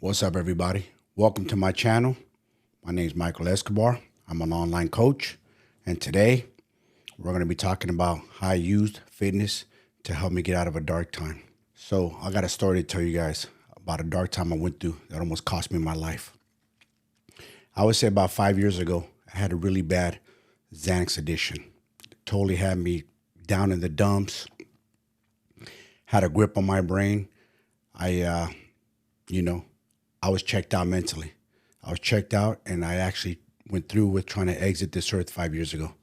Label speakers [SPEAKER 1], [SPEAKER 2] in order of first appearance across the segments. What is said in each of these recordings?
[SPEAKER 1] What's up, everybody? Welcome to my channel. My name is Michael Escobar. I'm an online coach, and today we're going to be talking about how I used fitness to help me get out of a dark time. So I got a story to tell you guys about a dark time I went through that almost cost me my life. I would say about 5 years ago, I had a really bad Xanax addiction. It totally had me down in the dumps, had a grip on my brain. I, you know, I was checked out mentally. I was checked out, and I actually went through with trying to exit this earth 5 years ago.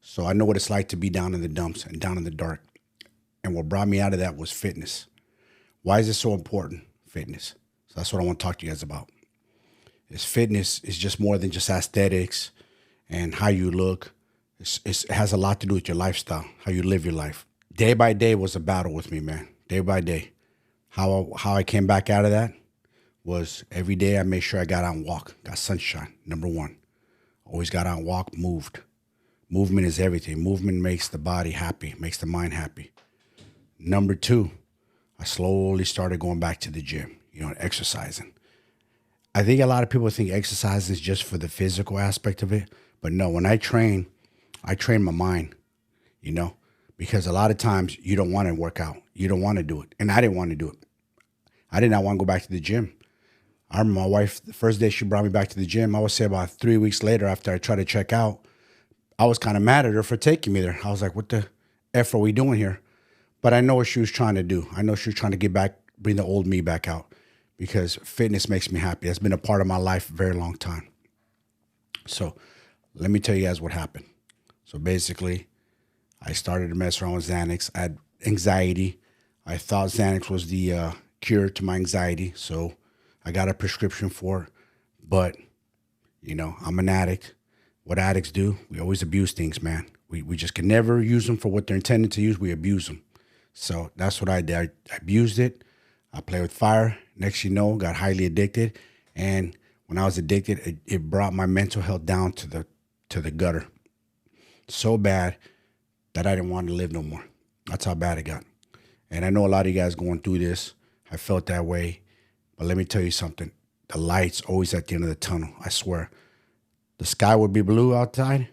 [SPEAKER 1] So I know what it's like to be down in the dumps and down in the dark. And what brought me out of that was fitness. Why is it so important? Fitness. So that's what I want to talk to you guys about. Is fitness is just more than just aesthetics and how you look. It has a lot to do with your lifestyle, how you live your life. Day by day was a battle with me, man. Day by day. How I came back out of that was every day I made sure I got out and walk, got sunshine, number one. Always got out and walk, moved. Movement is everything. Movement makes the body happy, makes the mind happy. Number two, I slowly started going back to the gym, exercising. I think a lot of people think exercise is just for the physical aspect of it. But no, when I train my mind, because a lot of times you don't want to work out. You don't want to do it. And I didn't want to do it. I did not want to go back to the gym. I remember my wife, the first day she brought me back to the gym, I would say about 3 weeks later after I tried to check out, I was kind of mad at her for taking me there. I was like, what the F are we doing here? But I know what she was trying to do. I know she was trying to get back, bring the old me back out because fitness makes me happy. That's been a part of my life a very long time. So let me tell you guys what happened. So basically, I started to mess around with Xanax. I had anxiety. I thought Xanax was the cure to my anxiety. So I got a prescription for it. But, I'm an addict. What addicts do, we always abuse things, man. We just can never use them for what they're intended to use. We abuse them. So that's what I did. I abused it. I played with fire. Next, got highly addicted. And when I was addicted, it brought my mental health down to the gutter. So bad that I didn't want to live no more. That's how bad it got. And I know a lot of you guys going through this. I felt that way. But let me tell you something. The light's always at the end of the tunnel. I swear. The sky would be blue outside,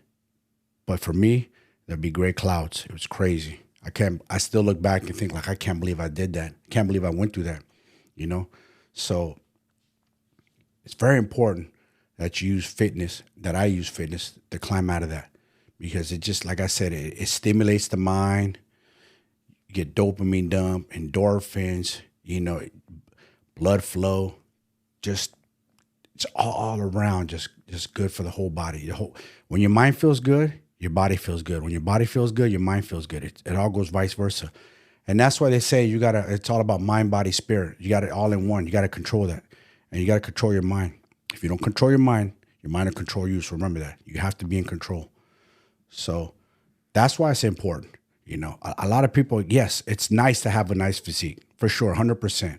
[SPEAKER 1] but for me, there'd be gray clouds. It was crazy. I still look back and think I can't believe I did that. I can't believe I went through that, So it's very important that you use fitness, that I use fitness to climb out of that because it just, like I said, it stimulates the mind. You get dopamine dump, endorphins, blood flow, just it's all around just good for the whole body. When your mind feels good, your body feels good. When your body feels good, your mind feels good. It all goes vice versa. And that's why they say it's all about mind, body, spirit. You got it all in one. You got to control that. And you got to control your mind. If you don't control your mind will control you. So remember that. You have to be in control. So that's why it's important. A lot of people, yes, it's nice to have a nice physique. For sure, 100%.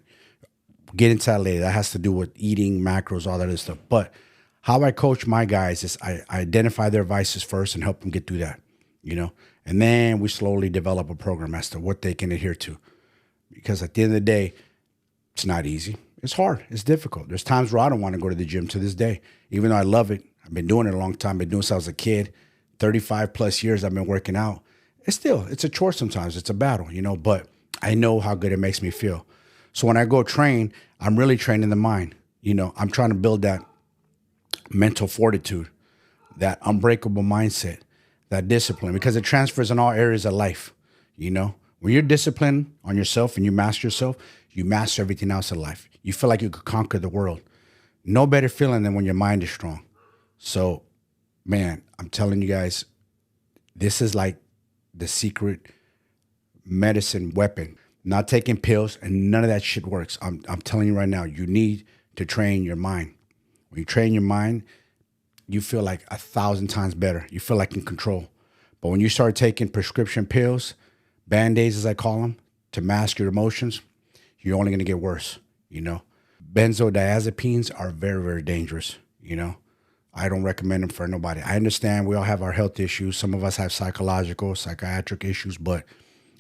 [SPEAKER 1] Get into that later. That has to do with eating, macros, all that other stuff. But how I coach my guys is I identify their vices first and help them get through that, and then we slowly develop a program as to what they can adhere to. Because at the end of the day, it's not easy. It's hard. It's difficult. There's times where I don't want to go to the gym to this day, even though I love it. I've been doing it a long time. I've been doing it since I was a kid. 35 plus years I've been working out. It's a chore sometimes. It's a battle, but I know how good it makes me feel. So when I go train, I'm really training the mind. I'm trying to build that mental fortitude, that unbreakable mindset, that discipline, because it transfers in all areas of life. When you're disciplined on yourself and you master yourself, you master everything else in life. You feel like you could conquer the world. No better feeling than when your mind is strong. So, man, I'm telling you guys, this is like the secret medicine weapon. Not taking pills and none of that shit works. I'm telling you right now, you need to train your mind. When you train your mind, you feel like 1,000 times better. You feel like in control. But when you start taking prescription pills, Band-Aids as I call them, to mask your emotions, you're only going to get worse, Benzodiazepines are very, very dangerous, I don't recommend them for nobody. I understand we all have our health issues. Some of us have psychological, psychiatric issues, but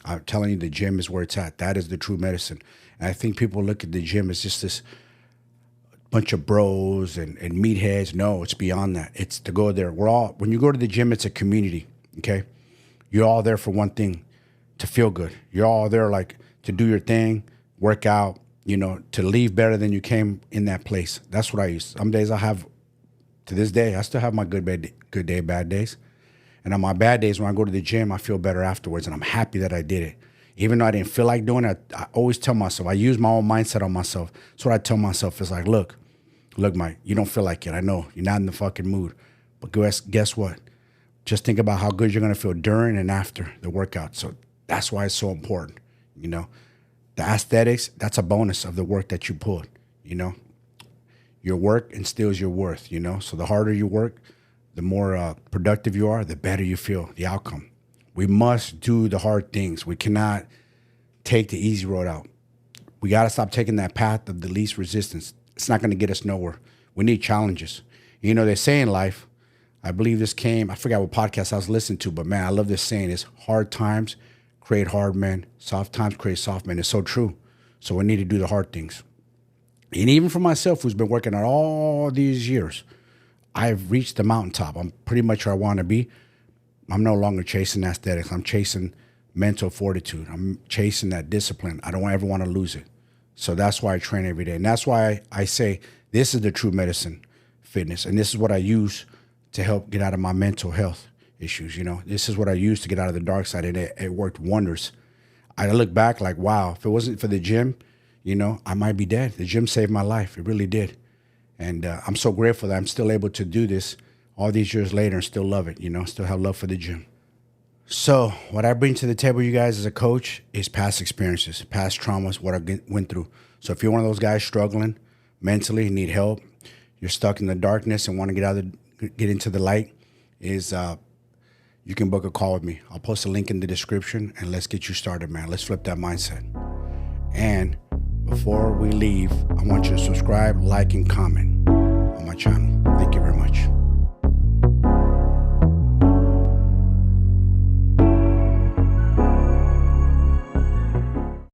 [SPEAKER 1] I'm telling you, the gym is where it's at. That is the true medicine. And I think people look at the gym as just this bunch of bros and meatheads. No, it's beyond that. It's to go there. When you go to the gym, it's a community, okay? You're all there for one thing, to feel good. You're all there like to do your thing, work out, to leave better than you came in that place. That's what I use. Some days to this day, I still have my good day, bad days. And on my bad days, when I go to the gym, I feel better afterwards, and I'm happy that I did it. Even though I didn't feel like doing it, I always tell myself, I use my own mindset on myself. That's what I tell myself. It's like, look, Mike, you don't feel like it. I know you're not in the fucking mood. But guess what? Just think about how good you're going to feel during and after the workout. So that's why it's so important. The aesthetics, that's a bonus of the work that you put. Your work instills your worth, So the harder you work, the more productive you are, the better you feel, the outcome. We must do the hard things. We cannot take the easy road out. We got to stop taking that path of the least resistance. It's not going to get us nowhere. We need challenges. They say in life, I believe this I forgot what podcast I was listening to, but man, I love this saying. It's hard times create hard men. Soft times create soft men. It's so true. So we need to do the hard things. And even for myself, who's been working out all these years, I've reached the mountaintop. I'm pretty much where I want to be. I'm no longer chasing aesthetics. I'm chasing mental fortitude. I'm chasing that discipline. I don't ever want to lose it. So that's why I train every day. And that's why I say this is the true medicine, fitness. And this is what I use to help get out of my mental health issues. This is what I used to get out of the dark side. And it worked wonders. I look back like, wow, if it wasn't for the gym, I might be dead. The gym saved my life. It really did. And I'm so grateful that I'm still able to do this all these years later and still love it, still have love for the gym. So what I bring to the table, you guys, as a coach is past experiences, past traumas, what I went through. So if you're one of those guys struggling mentally, need help, you're stuck in the darkness and want to get into the light, you can book a call with me. I'll post a link in the description and let's get you started, man. Let's flip that mindset. And before we leave, I want you to subscribe, like, and comment on my channel. Thank you very much.